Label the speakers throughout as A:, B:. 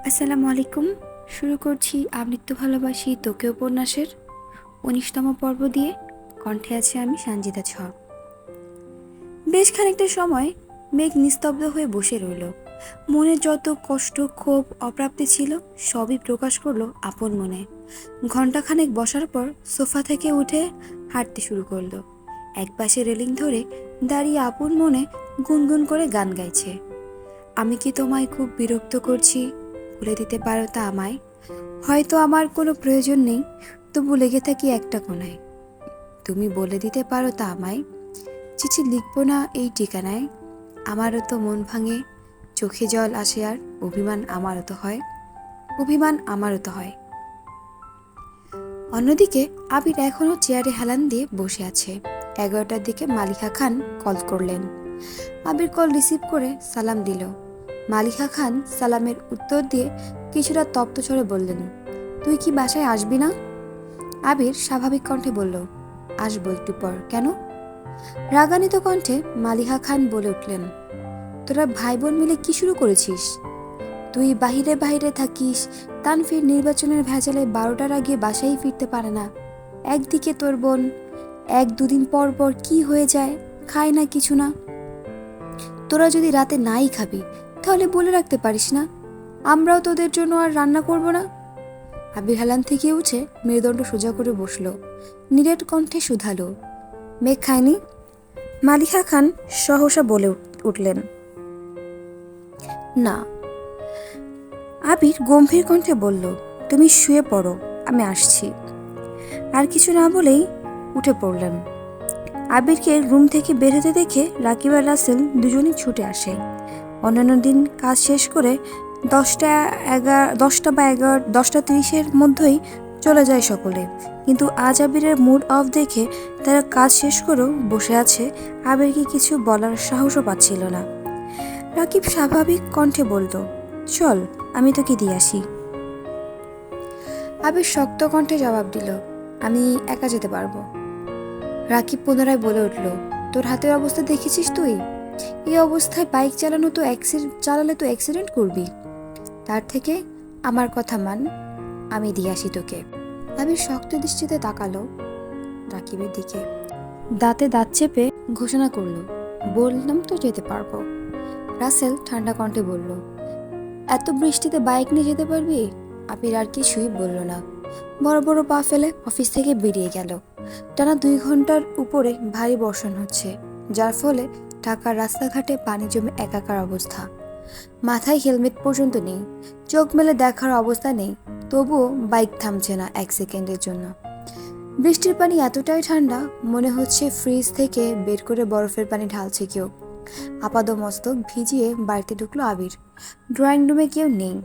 A: আসসালামু আলাইকুম। শুরু করছি আমৃত্যু ভালোবাসি তোকে উপন্যাসের ১৯তম পর্ব দিয়ে। কণ্ঠে আছে আমি সানজিদা ছ। বেশ খানিকটা সময় মেঘ নিস্তব্ধ হয়ে বসে রইল। মনে যত কষ্ট, ক্ষোভ, অপ্রাপ্তি ছিল সবই প্রকাশ করলো আপন মনে। ঘণ্টাখানেক বসার পর সোফা থেকে উঠে হাঁটতে শুরু করলো। একপাশে রেলিং ধরে দাঁড়িয়ে আপন মনে গুনগুন করে গান গাইছে। আমি কি তোমায় খুব বিরক্ত করছি? বলে দিতে পারো তা আমায়। হয়তো আমার কোনো প্রয়োজন নেই, তবু লেগে থাকি একটা কোণায়। তুমি বলে দিতে পারো তা আমায়। চিঠি লিখবো না এই ঠিকানায়। আমারও তো মন ভাঙে, চোখে জল আসে, আর অভিমান আমারও তো হয়, অভিমান আমারও তো হয়। অন্যদিকে আবির এখনো চেয়ারে হেলান দিয়ে বসে আছে। 11টার দিকে মালিকা খান কল করলেন। আবির কল রিসিভ করে সালাম দিল। মালিকা খান সালামের উত্তর দিয়ে কিছুটা তপ্ত স্বরে বললেন, তুই কি বাসায় আসবি না? আবির স্বাভাবিক কণ্ঠে বলল, আসবো একটু পর। কেন? রাগান্বিত কণ্ঠে মালিকা খান বলে উঠলেন, তোরা ভাই বোন মিলে কি শুরু করেছিস? তুই বাহিরে বাহিরে থাকিস, তানভীর নির্বাচনের ভেজালে 12টার আগে বাসায় ফিরতে পারে না। একদিকে তোর বোন 1-2 দিন পর পর কি হয়ে যায়, খায় না কিছু না। তোরা যদি রাতে নাই খাবি তাহলে বলে রাখতে পারিস না, আমরাও তোদের জন্য আর রান্না করব না। আবির হেলান থেকে উঠে মেরুদণ্ড সোজা করে বসলো। নিরেট কণ্ঠে শুধালো, মেঘ খায়নি? মালিকা খান সহসা বলে উঠলেন, না। আবির গম্ভীর কণ্ঠে বলল, তুমি শুয়ে পড়ো, আমি আসছি। আর কিছু না বলেই উঠে পড়লেন। আবিরকে রুম থেকে বের হতে দেখে রাকিব আর রাসেল দুজনেই ছুটে আসে। অন্যান্য দিন কাজ শেষ করে 10টা বা 10:30-এর মধ্যেই চলে যায় সকলে, কিন্তু আজ আবিরের মুড অফ দেখে তারা কাজ শেষ করেও বসে আছে। আবিরকে কিছু বলার সাহসও পাচ্ছিল না। রাকিব স্বাভাবিক কণ্ঠে বলল, চল, আমি তোকে দিয়ে আসি। আবির শক্ত কণ্ঠে জবাব দিল, আমি একা যেতে পারবো। রাকিব পুনরায় বলে উঠল, তোর হাতের অবস্থা দেখেছিস তুই? এই অবস্থায় বাইক চালালে তো অ্যাক্সিডেন্ট করবি। তার থেকে আমার কথা মান, আমি দিয়ে আসি তোকে। আবির শক্ত দৃষ্টিতে তাকালো রাকিবের দিকে, দাঁতে দাঁত চেপে ঘোষণা করলো, বললাম তো যেতে পারবো। রাসেল ঠান্ডা কণ্ঠে বলল, এত বৃষ্টিতে বাইক নিয়ে যেতে পারবি? আবির আর কিছুই বলল না। বড় বড় পা ফেলে অফিস থেকে বেরিয়ে গেল। টানা 2 ঘন্টার উপরে ভারী বর্ষণ হচ্ছে, যার ফলে ঢাকার রাস্তাঘাটে পানি জমে একাকার অবস্থা। মাথায় হেলমেট পর্যন্ত নেই, চোখ মেলে দেখার অবস্থা নেই, তবুও বাইক থামছে না 1 সেকেন্ডের জন্য। বৃষ্টির পানি এতটাই ঠান্ডা, মনে হচ্ছে ফ্রিজ থেকে বের করে বরফের পানি ঢালছে কেউ। আপাদমস্তক ভিজিয়ে বাড়িতে ঢুকলো আবির। ড্রয়িং রুমে কেউ নেই।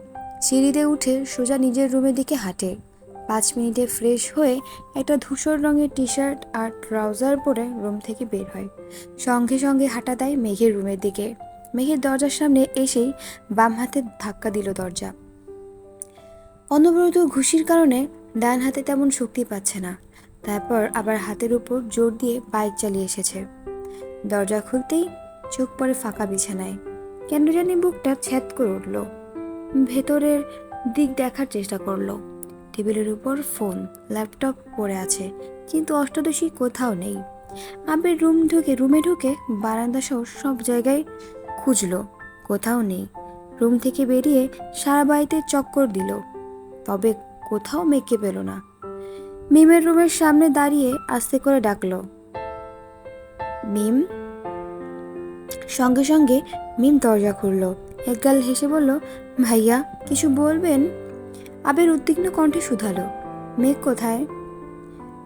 A: সিঁড়িতে উঠে সোজা নিজের রুমের দিকে হাঁটে। 5 মিনিটে ফ্রেশ হয়ে একটা ধূসর রঙের টি শার্ট আর ট্রাউজার পরে রুম থেকে বের হয়। সঙ্গে সঙ্গে হাঁটা দেয় মেঘের রুমের দিকে। মেঘের দরজার সামনে এসেই বাম হাতে ধাক্কা দিল দরজা। অনবরত ঘুষির কারণে ডান হাতে তেমন শক্তি পাচ্ছে না, তারপর আবার হাতের উপর জোর দিয়ে বাইক চালিয়ে এসেছে। দরজা খুলতেই চোখ পড়ে ফাঁকা বিছানায়। কেন জানি বুকটা ছ্যাদ করে উঠল। ভেতরের দিক দেখার চেষ্টা করলো। টেবিলের উপর ফোন, ল্যাপটপ পড়ে আছে, কিন্তু অষ্টাদশী কোথাও নেই। আবির রুমে ঢুকে বারান্দা সহ সব জায়গায় খুঁজলো, কোথাও নেই। রুম থেকে বেরিয়ে সারা বাড়িতে চক্কর দিল, তবে কোথাও মেঘকে পেল না। মিমের রুমের সামনে দাঁড়িয়ে আস্তে করে ডাকলো, মিম। সঙ্গে সঙ্গে মিম দরজা খুলল। একগাল হেসে বলল, ভাইয়া কিছু বলবেন? আবির উদ্বিগ্ন কণ্ঠে শুধালো, মেঘ কোথায়?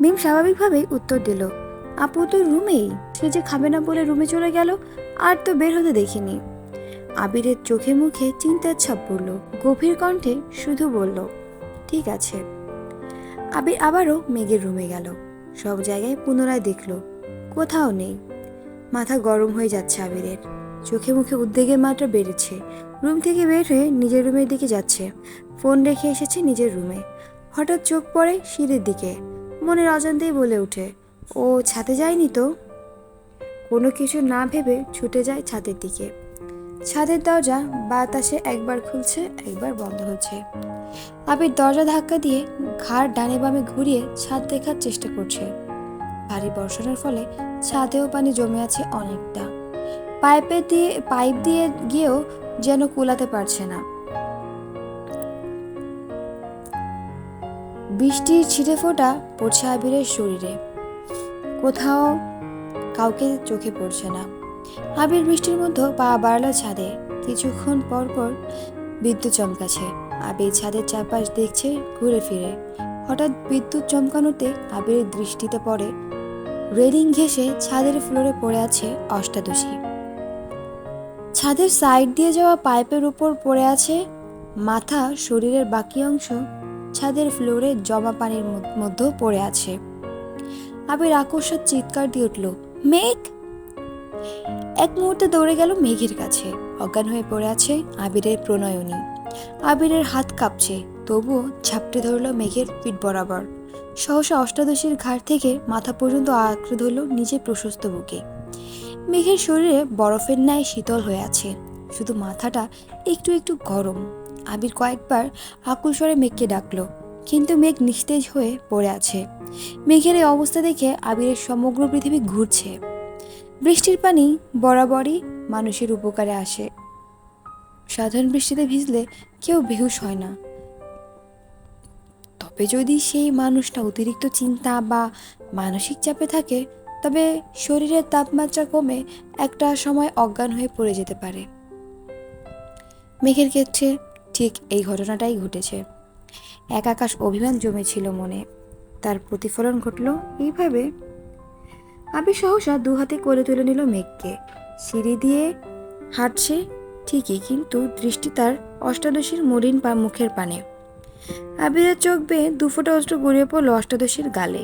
A: মিম স্বাভাবিকভাবেই উত্তর দিল, আপু তো রুমেই, সে যে খাবে না বলে রুমে চলে গেল, আর তো বের হতে দেখিনি। আবিরের চোখে মুখে চিন্তার ছাপ পড়ল। গভীর কণ্ঠে শুধু বলল, ঠিক আছে। আবির আবারও মেঘের রুমে গেল। সব জায়গায় পুনরায় দেখল, কোথাও নেই। মাথা গরম হয়ে যাচ্ছে আবিরের, চোখে মুখে উদ্বেগের মাত্রা বেড়েছে। রুম থেকে বের হয়ে নিজের রুমের দিকে যাচ্ছে। ফোন রেখে এসেছে নিজের রুমে। হঠাৎ চোখ পড়ে সিঁড়ির দিকে। মনের অজান্তেই বলে ওঠে, ও ছাদে যায়নি তো। কোনো কিছু না ভেবে ছুটে যায় ছাদের দিকে। ছাদের দরজা বাতাসে একবার খুলছে একবার বন্ধ হচ্ছে। আবির দরজা ধাক্কা দিয়ে ঘাড় ডানে বামে ঘুরিয়ে ছাদ দেখার চেষ্টা করছে। ভারী বর্ষণের ফলে ছাদেও পানি জমে আছে অনেকটা। পাইপ দিয়ে গিয়েও যেন কুলাতে পারছে না। বৃষ্টির ছিটে ফোঁটা পড়ছে আবিরের শরীরে, কোথাও কাউকে চোখে পড়ছে না। আবির বৃষ্টির মধ্যে পা বাড়ালো ছাদে। কিছুক্ষণ পর পর বিদ্যুৎ চমকাছে। আবির ছাদের চারপাশ দেখছে ঘুরে ফিরে। হঠাৎ বিদ্যুৎ চমকানোতে আবিরের দৃষ্টিতে পড়ে রেলিং ঘেঁষে ছাদের ফ্লোরে পড়ে আছে অষ্টাদশী। ছাদের সাইড দিয়ে যাওয়া পাইপের উপর পড়ে আছে মাথা, শরীরের বাকি অংশ ছাদের ফ্লোরে জমা পানির মধ্যেও পড়ে আছে। আবির আকস্মাৎ চিৎকার দিয়ে উঠল, মেঘ! এক মুহূর্তে দৌড়ে গেল মেঘের কাছে। অজ্ঞান হয়ে পড়ে আছে আবিরের প্রণয়নী। আবিরের হাত কাঁপছে, তবুও ঝাপটে ধরল মেঘের পিঠ বরাবর। সহসা অষ্টাদশীর ঘাট থেকে মাথা পর্যন্ত আঁকড়ে ধরল নিজের প্রশস্ত বুকে। মেঘের শরীরে বরফের ন্যায় শীতল হয়ে আছে, শুধু মাথাটা একটু একটু গরম। আবির কয়েকবার আকুল স্বরে মেঘকে ডাকলো, কিন্তু মেঘ নিস্তেজ হয়ে পড়ে আছে। মেঘের এই অবস্থা দেখে আবিরের সমগ্র পৃথিবী ঘুরছে। বৃষ্টির পানি বরাবরই মানুষের উপকারে আসে। সাধারণ বৃষ্টিতে ভিজলে কেউ বেহুশ হয় না, তবে যদি সেই মানুষটা অতিরিক্ত চিন্তা বা মানসিক চাপে থাকে, তবে শরীরের তাপমাত্রা কমে একটা সময় অজ্ঞান হয়ে পড়ে যেতে পারে। মেঘের ক্ষেত্রে ঠিক এই ঘটনাটাই ঘটেছে। এক আকাশ অভিমান জমেছিল মনে, তার প্রতিফলন ঘটল এইভাবে। আবির সহসা দু হাতে কোলে তুলে নিল মেঘকে। সিঁড়ি দিয়ে হাঁটছে ঠিকই, কিন্তু দৃষ্টি তার অষ্টাদশীর মলিন মুখের পানে। আবিরের চোখ বেয়ে দুফোঁটা অস্ত্র গড়িয়ে পড়ল অষ্টাদশীর গালে।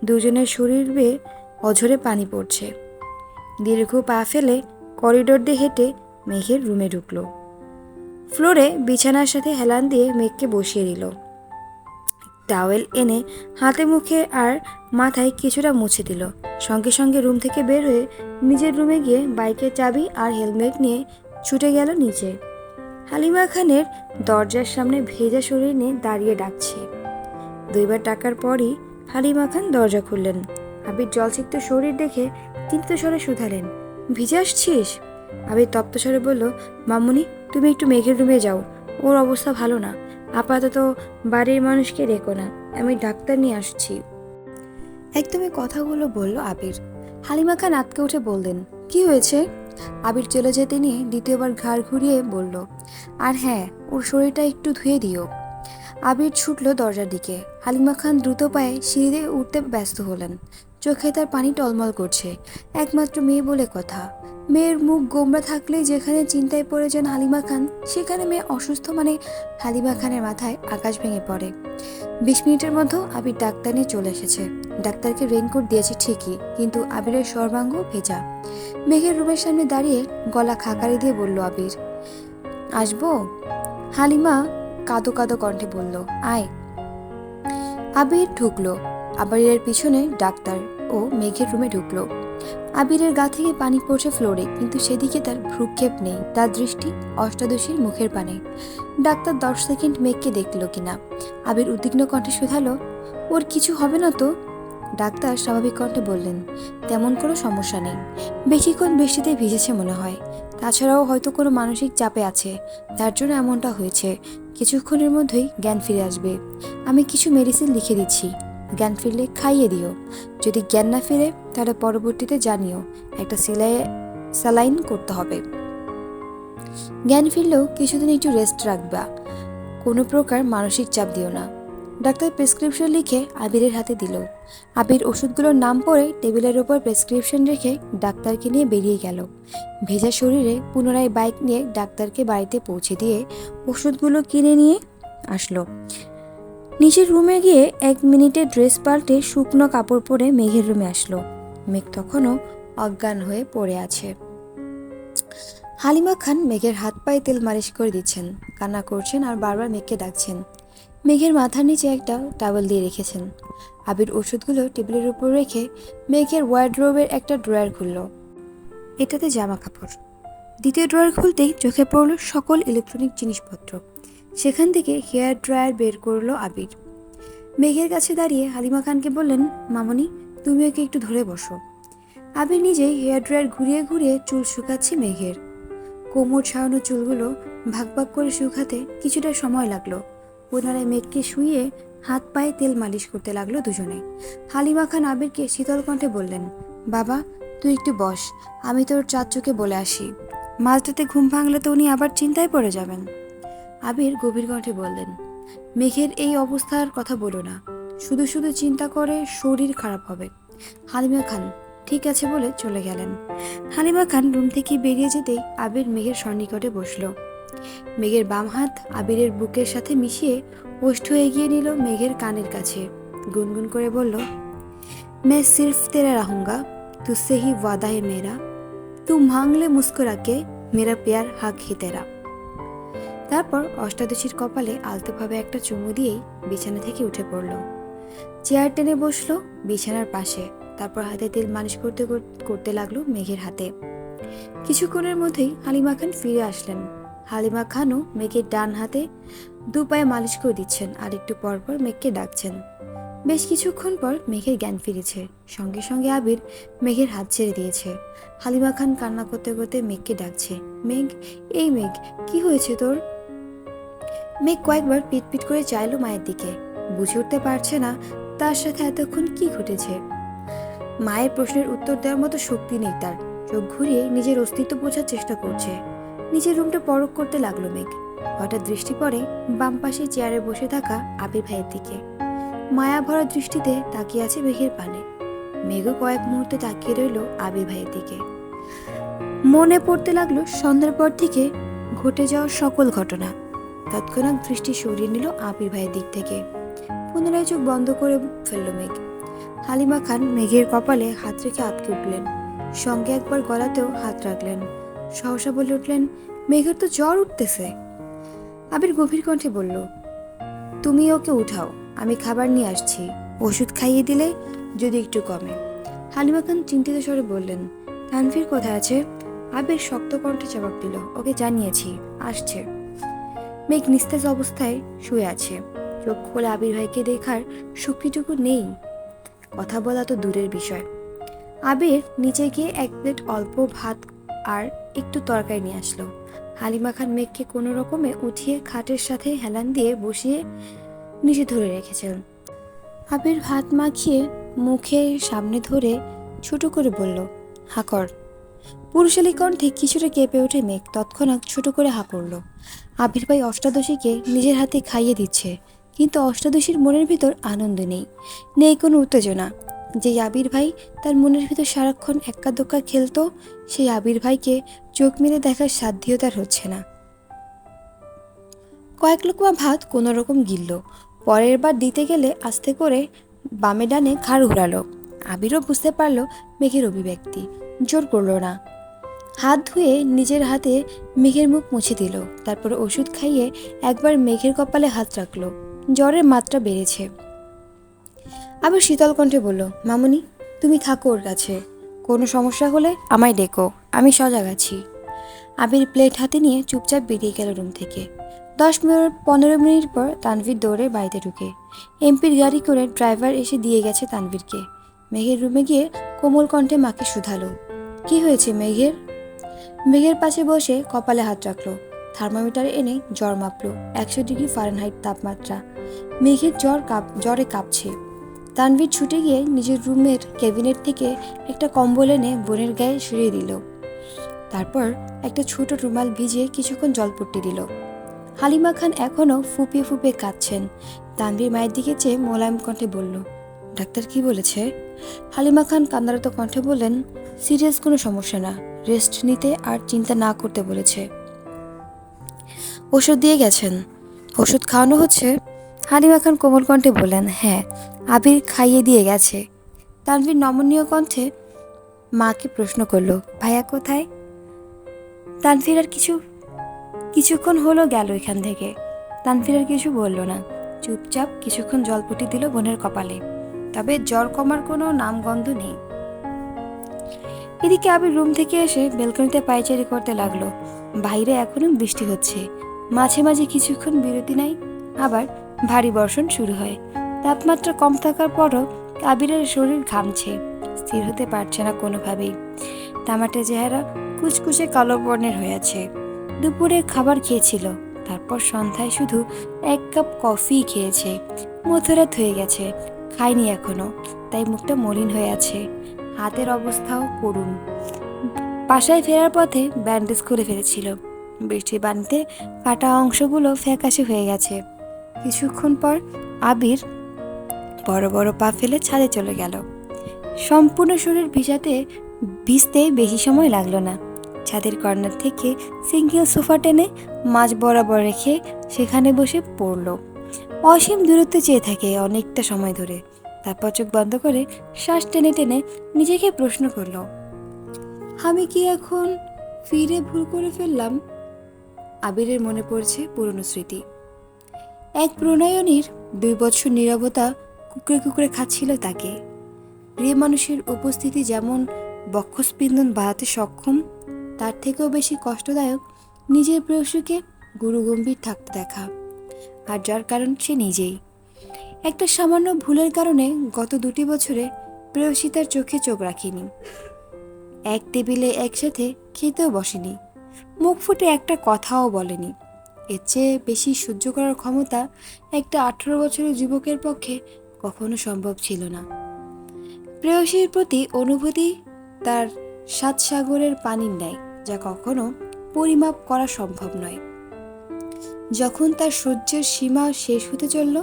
A: দুজনের শরীর বেয়ে অঝরে পানি পড়ছে। দীর্ঘ পা ফেলে করিডোর দিয়ে হেঁটে মেঘের রুমে ঢুকলো। ফ্লোরে বিছানার সাথে হেলান দিয়ে মেঘকে বসিয়ে দিল। টাওয়েল এনে হাতে মুখে আর মাথায় কিছুটা মুছে দিল। সঙ্গে সঙ্গে রুম থেকে বের হয়ে নিজের রুমে গিয়ে বাইকের চাবি আর হেলমেট নিয়ে ছুটে গেল নিচে। হালিমা খানের দরজার সামনে ভেজা শরীর নিয়ে দাঁড়িয়ে ডাকছে। দুইবার ডাকার পরই হালিমা খান দরজা খুললেন। আবির জলসিক্ত শরীর দেখে চিন্তিত স্বরে শুধালেন, ভিজে আসছিস? আবির তপ্ত স্বরে বলল, মামুনি, তুমি একটু মেঘের রুমে যাও, ওর অবস্থা ভালো না। আপাতত বাড়ির মানুষকে রেখো না, আমি ডাক্তার নিয়ে আসছি। একদমই কথাগুলো বলল আবির। হালিমা খান আটকে উঠে বললেন, কি হয়েছে? আবির চলে যেতে নিয়ে দ্বিতীয়বার ঘাড় ঘুরিয়ে বলল, আর হ্যাঁ, ওর শরীরটা একটু ধুয়ে দিও। আবির ছুটল দরজার দিকে। হালিমা খান দ্রুত পায়ে সিঁড়ি দিয়ে উঠতে ব্যস্ত হলেন। চোখে তার পানি টলমল করছে। একমাত্র মেয়ে বলে কথা। মেয়ের মুখ গোমরা থাকলেই যেখানে চিন্তায় পড়ে যান হালিমা খান, সেখানে মেয়ে অসুস্থ মানে হালিমা খানের মাথায় আকাশ ভেঙে পড়ে। 20 মিনিটের মধ্যে আবির ডাক্তার নিয়ে চলে এসেছে। ডাক্তারকে রেইনকোট দিয়েছে ঠিকই, কিন্তু আবিরের সর্বাঙ্গ ভেজা। মেঘের রুমের সামনে দাঁড়িয়ে গলা খাকারি দিয়ে বলল, আবির আসবো? হালিমা কাঁদো কাঁদো কণ্ঠে বলল, আয়। আবির ঢুকলো। আবিরের পিছনে ডাক্তার ও মেঘের রুমে ঢুকলো। আবিরের গা থেকে পানি পড়ছে ফ্লোরে, কিন্তু সেদিকে তার ভ্রুক্ষেপ নেই। তার দৃষ্টি অষ্টাদশীর মুখের পানে। ডাক্তার 10 সেকেন্ড মেঘকে দেখল কিনা। আবির উদ্বিগ্ন কণ্ঠে শুধালো, ওর কিছু হবে না তো? ডাক্তার স্বাভাবিক কণ্ঠে বললেন, তেমন কোনো সমস্যা নেই। বেশিক্ষণ বৃষ্টিতে ভিজেছে মনে হয়, তাছাড়াও হয়তো কোনো মানসিক চাপে আছে, তার জন্য এমনটা হয়েছে। কিছুক্ষণের মধ্যেই জ্ঞান ফিরে আসবে। আমি কিছু মেডিসিন লিখে দিচ্ছি, জ্ঞান ফিরলে খাইয়ে দিও। যদি জ্ঞান না ফিরে তাহলে পরবর্তীতে জানিও, একটা স্যালাইন করতে হবে। জ্ঞান ফিরলেও কিছুদিন একটু রেস্ট রাখবা, কোনো প্রকার মানসিক চাপ দিও না। ডাক্তার প্রেসক্রিপশন লিখে আবিরের হাতে দিল। আবির ওষুধগুলোর নাম পড়ে টেবিলের ওপর প্রেসক্রিপশন রেখে ডাক্তারকে নিয়ে বেরিয়ে গেল। ভেজা শরীরে পুনরায় বাইক নিয়ে ডাক্তারকে বাড়িতে পৌঁছে দিয়ে ওষুধগুলো কিনে নিয়ে আসলো। নিজের রুমে গিয়ে 1 মিনিটে ড্রেস পাল্টে শুকনো কাপড় পরে মেঘের রুমে আসলো। মেঘ তখনও অজ্ঞান হয়ে পড়ে আছে। হালিমা খান মেঘের হাত পায়ে তেল মালিশ করে দিচ্ছেন, কান্না করছেন আর বারবার মেঘকে ডাকছেন। মেঘের মাথার নিচে একটা টাওয়েল দিয়ে রেখেছেন। আবির ওষুধগুলো টেবিলের উপর রেখে মেঘের ওয়ার্ডরোবের একটা ড্রয়ার খুলল। এটাতে জামা কাপড়। দ্বিতীয় ড্রয়ার খুলতেই চোখে পড়ল সকল ইলেকট্রনিক জিনিসপত্র। সেখান থেকে হেয়ার ড্রায়ার বের করলো আবির। মেঘের কাছে দাঁড়িয়ে হালিমা খানকে বললেন, মামনি তুমি ওকে একটু ধরে বসো। আবির নিজেই হেয়ার ড্রায়ার ঘুরিয়ে ঘুরিয়ে চুল শুকাচ্ছে মেঘের। কোমর ছাড়ানো চুলগুলো ভাগ ভাগ করে শুকাতে কিছুটা সময় লাগলো। পুনরায় মেঘকে শুইয়ে হাত পায়ে তেল মালিশ করতে লাগলো দুজনে। হালিমা খান আবিরকে শীতল কণ্ঠে বললেন, বাবা তুই একটু বস, আমি তোর চাচ্চুকে বলে আসি। মাঝরাতে ঘুম ভাঙলে তো উনি আবার চিন্তায় পড়ে যাবেন। আবির গভীর কণ্ঠে বললেন, মেঘের এই অবস্থার কথা বলো না, শুধু শুধু চিন্তা করে শরীর খারাপ হবে। হালিমা খান ঠিক আছে বলে চলে গেলেন। হালিমা খান রুম থেকে বেরিয়ে যেতেই আবির মেঘের সন্নিকটে বসল। মেঘের বাম হাত আবিরের বুকের সাথে মিশিয়ে ওষ্ঠ এগিয়ে নিল মেঘের কানের কাছে। গুনগুন করে বলল, मैं सिर्फ तेरा रहूंगा, तुझसे ही वादा है मेरा, तू मांग ले मुस्कुरा के, मेरा प्यार हक ही तेरा। তারপর অষ্টাদশীর কপালে আলতোভাবে একটা চুমু দিয়েই বিছানা থেকে উঠে পড়ল। চেয়ার টেনে বসলো বিছানার পাশে। তারপর হাতে তেল মালিশ করতে করতে লাগলো মেঘের হাতে। কিছুক্ষণের মধ্যেই হালিমা খান ফিরে আসলেন। হালিমা খানও মেঘের ডান হাতে দু পায়ে মালিশ করে দিচ্ছেন আর একটু পর পর মেঘকে ডাকছেন। বেশ কিছুক্ষণ পর মেঘের জ্ঞান ফিরেছে। সঙ্গে সঙ্গে আবির মেঘের হাত ছেড়ে দিয়েছে। হালিমা খান কান্না করতে করতে মেঘকে ডাকছে, মেঘ এই মেঘ কি হয়েছে তোর? মেঘ কয়েকবার পিট পিট করে চাইলো মায়ের দিকে। বুঝে উঠতে পারছে না তার সাথে এতক্ষণ কি ঘটেছে। মায়ের প্রশ্নের উত্তর দেওয়ার মতো শক্তি নেই তার। চোখ ঘুরিয়ে নিজের অস্তিত্ব বোঝার চেষ্টা করছে। নিজের রুমটা পরখ করতে লাগলো মেঘ। হঠাৎ দৃষ্টি পড়ে বাম পাশে চেয়ারে বসে থাকা আবির ভাইয়ের দিকে। মায়া ভরা দৃষ্টিতে তাকিয়ে আছে মেঘের পানে। মেঘও কয়েক মুহূর্তে তাকিয়ে রইল আবির ভাইয়ের দিকে। মনে পড়তে লাগলো সন্ধ্যার পর থেকে ঘটে যাওয়া সকল ঘটনা। তৎক্ষণাৎ দৃষ্টি সরিয়ে নিল আবির ভাইয়ের দিক থেকে। পুনরায় চোখ বন্ধ করে ফেলল মেঘ। হালিমা খান মেঘের কপালে হাত রেখে আটকে উঠলেন। সঙ্গে একবার গলাতেও হাত রাখলেন। সহসা বলে উঠলেন, মেঘের তো জ্বর উঠতেছে। আবির গভীর কণ্ঠে বলল, তুমি ওকে উঠাও, আমি খাবার নিয়ে আসছি, ওষুধ খাইয়ে দিলে যদি একটু কমে। হালিমা খান চিন্তিত স্বরে বললেন, তানভীর কোথায় আছে? আবির শক্ত কণ্ঠে জবাব দিল, ওকে জানিয়েছি, আসছে। মেঘ নিস্তেজ অবস্থায় শুয়ে আছে। চোখ খোলা আবির ভাইকে দেখার শক্তিটুকু নেই। কথা বলা তো দূরের বিষয়। আবির নিচে গিয়ে এক প্লেট অল্প ভাত আর একটু তরকারি নিয়ে আসলো। হালিমা খান মেঘকে কোনো রকমে উঠিয়ে খাটের সাথে হেলান দিয়ে বসিয়ে নিচে ধরে রেখেছেন। আবির ভাত মাখিয়ে মুখে সামনে ধরে ছোট করে বলল, হা কর। পুরুষালী কণ্ঠে কিছুটা কেঁপে ওঠে মেঘ। তৎক্ষণাৎ ছোট করে হা করল। আবির ভাই অষ্টাদশীকে নিজের হাতে খাইয়ে দিচ্ছে, কিন্তু অষ্টাদশীর মনের ভিতর আনন্দ নেই, নেই কোনো উত্তেজনা। যেই আবির ভাই তার মনের ভিতর সারাক্ষণ এক্কা দোক্কা খেলতো, সেই আবির ভাইকে চোখ মেলে দেখার সাধ্যও তার হচ্ছে না। কয়েক লোকমা ভাত কোনো রকম গিলল। পরের বার দিতে গেলে আস্তে করে বামে ডানে ঘাড় ঘোরালো। আবিরও বুঝতে পারল মেঘের অভিব্যক্তি, জোর করল না। হাত ধুয়ে নিজের হাতে মেঘের মুখ মুছে দিল। তারপর ওষুধ খাইয়ে একবার মেঘের কপালে হাত রাখলো। জ্বরের মাত্রা বেড়েছে। আবার শীতল কণ্ঠে বলল, মামুনি তুমি থাকো ওর কাছে, কোনো সমস্যা হলে আমায় ডেকো, আমি সজাগ আছি। আবির প্লেট হাতে নিয়ে চুপচাপ বেরিয়ে গেল রুম থেকে। 10-15 মিনিট পর তানভীর দৌড়ে বাড়িতে ঢুকে। এমপির গাড়ি করে ড্রাইভার এসে দিয়ে গেছে তানভীরকে। মেঘের রুমে গিয়ে কোমল কণ্ঠে মাকে শুধালো, কি হয়েছে মেঘের? মেঘের পাশে বসে কপালে হাত রাখলো। থার্মোমিটার এনে জ্বর মাপলো। 100 ডিগ্রি ফারেনহাইট তাপমাত্রা। মেঘের জ্বরে কাঁপছে। তানভীর ছুটে গিয়ে নিজের রুমের ক্যাবিনেট থেকে একটা কম্বল এনে বোনের গায়ে সরিয়ে দিল। তারপর একটা ছোট রুমাল ভিজিয়ে কিছুক্ষণ জলপট্টি দিল। হালিমা খান এখনও ফুপিয়ে ফুপিয়ে কাঁদছেন। তানভীর মায়ের দিকে চেয়ে মোলায়েম কণ্ঠে বলল, ডাক্তার কি বলেছে? হালিমা খান কান্নারত কণ্ঠে বললেন, সিরিয়াস কোনো সমস্যা না, রেস্ট নিতে আর চিন্তা না করতে বলেছে। ওষুধ দিয়ে গেছেন? ওষুধ খাওয়ানো হচ্ছে? হালিমা খান কোমল কণ্ঠে বললেন, হ্যাঁ আবির খাইয়ে দিয়ে গেছে। তানভীর নমনীয় কণ্ঠে মাকে প্রশ্ন করল, ভাইয়া কোথায়? তানভীর আর কিছুক্ষণ হলো গেল এখান থেকে। তানভীর আর কিছু বলল না, চুপচাপ কিছুক্ষণ জলপটি দিল বোনের কপালে। তবে জ্বর কমার কোনো নামগন্ধ নেই। এদিকে আবির রুম থেকে এসে ব্যালকনিতে পায়চারি করতে লাগলো। বাইরে এখনো বৃষ্টি হচ্ছে, মাঝে মাঝে কিছুক্ষণ বিরতি নাই, আবার ভারী বর্ষণ শুরু হয়। তাপমাত্রা কম থাকার পরও আবিরের শরীর ঘামছে, স্থির হতে পারছে না কোনোভাবেই। তামাটে চেহারা কুচকুচে কালো বর্ণের হয়ে আছে। দুপুরে খাবার খেয়েছিল, তারপর সন্ধ্যায় শুধু 1 কাপ কফি খেয়েছে। মধ্যরাত হয়ে গেছে, খায়নি এখনো, তাই মুখটা মলিন হয়ে আছে। হাতের অবস্থাও করুণ। বাসায় ফেরার পথে ব্যান্ডেজ করে ফেলেছিল, বৃষ্টির পানিতে কাটা অংশগুলো ফ্যাকাশে হয়ে গেছে। কিছুক্ষণ পর আবির বড় বড় পা ফেলে ছাদে চলে গেল। সম্পূর্ণ শরীর ভিজতে বেশি সময় লাগলো না। ছাদের কর্নার থেকে সিঙ্গেল সোফা টেনে মাঝ বরাবর রেখে সেখানে বসে পড়ল। অসীম দূরত্বে চেয়ে থাকে অনেকটা সময় ধরে, তারপর চোখ বন্ধ করে শ্বাস টেনে টেনে নিজেকে প্রশ্ন করলো, আমি কি এখন ফিরে ভুল করে ফেললাম? আবিরের মনে পড়ছে পুরনো স্মৃতি। এক প্রণয়নীর 2 বছর নীরবতা কুকড়ে কুকড়ে খাচ্ছিল তাকে। প্রিয় মানুষের উপস্থিতি যেমন বক্ষস্পন্দন বাড়াতে সক্ষম, তার থেকেও বেশি কষ্টদায়ক নিজের প্রেয়সীকে গুরুগম্ভীর থাকতে দেখা, আর যার কারণ সে নিজেই। একটা সামান্য ভুলের কারণে গত 2 বছরে প্রেয়সী তার চোখে চোখ রাখিনি, এক টেবিলে একসাথে খেতেও বসেনি, মুখ ফুটে একটা কথাও বলেনি। এর চেয়ে বেশি সহ্য করার ক্ষমতা একটা 18 বছরের যুবকের পক্ষে কখনো সম্ভব ছিল না। প্রেয়সীর প্রতি অনুভূতি তার 7 সাগরের পানির ন্যায়, যা কখনো পরিমাপ করা সম্ভব নয়। যখন তার সহ্যের সীমা শেষ হতে চলল,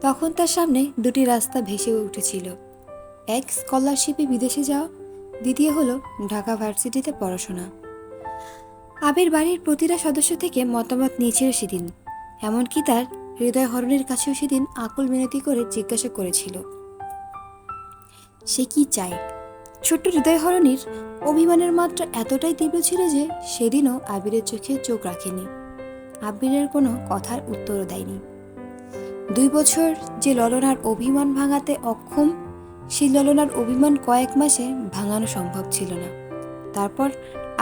A: তখন তার সামনে 2টি রাস্তা ভেসে উঠেছিল। এক, স্কলারশিপে বিদেশে যাওয়া, দ্বিতীয় হলো ঢাকা ভার্সিটিতে পড়াশোনা। আবির বাড়ির প্রতিটা সদস্য থেকে মতামত নিয়েছিল সেদিন, এমনকি তার হৃদয় হরণের কাছেও সেদিন আকুল মিনতি করে জিজ্ঞাসা করেছিল সে কি চায়। ছোট্ট হৃদয় হরণীর অভিমানের মাত্রা এতটাই তীব্র ছিল যে সেদিনও আবিরের চোখে চোখ রাখেনি, আবিরের কোনো কথার উত্তরও দেয়নি। 2 বছর যে ললনার অভিমান ভাঙাতে অক্ষম, সেই ললনার অভিমান কয়েক মাসে ভাঙানো সম্ভব ছিল না। তারপর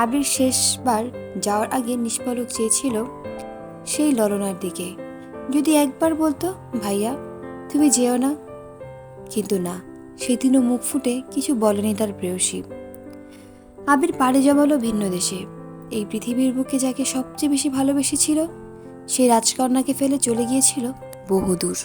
A: আবির শেষবার যাওয়ার আগে নিষ্পলক চেয়েছিল সেই ললনার দিকে, যদি একবার বলতো, ভাইয়া তুমি যেও না। কিন্তু না, সেদিনও মুখ ফুটে কিছু বলেনি তার প্রেয়সী। আবির পাড়ি জমালো ভিন্ন দেশে। এই পৃথিবীর বুকে যাকে সবচেয়ে বেশি ভালোবেসেছিল, সেই রাজকন্যাকে ফেলে চলে গিয়েছিল বহুদূর।